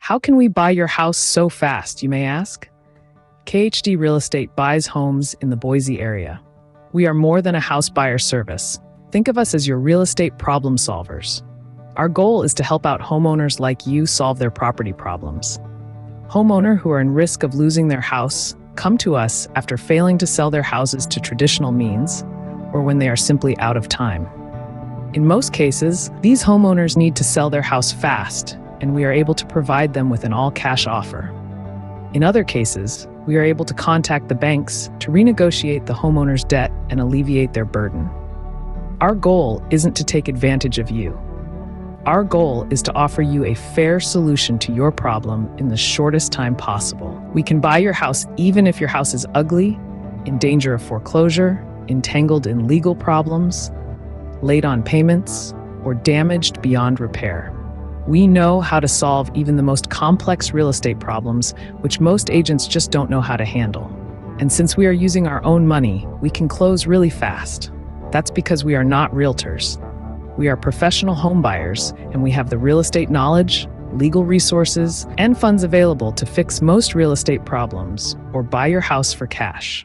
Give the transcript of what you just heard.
How can we buy your house so fast, you may ask? KHD Real Estate buys homes in the Boise area. We are more than a house buyer service. Think of us as your real estate problem solvers. Our goal is to help out homeowners like you solve their property problems. Homeowners who are in risk of losing their house come to us after failing to sell their houses to traditional means or when they are simply out of time. In most cases, these homeowners need to sell their house fast, and we are able to provide them with an all-cash offer. In other cases, we are able to contact the banks to renegotiate the homeowner's debt and alleviate their burden. Our goal isn't to take advantage of you. Our goal is to offer you a fair solution to your problem in the shortest time possible. We can buy your house even if your house is ugly, in danger of foreclosure, entangled in legal problems, late on payments, or damaged beyond repair. We know how to solve even the most complex real estate problems, which most agents just don't know how to handle. And since we are using our own money, we can close really fast. That's because we are not realtors. We are professional home buyers, and we have the real estate knowledge, legal resources, and funds available to fix most real estate problems or buy your house for cash.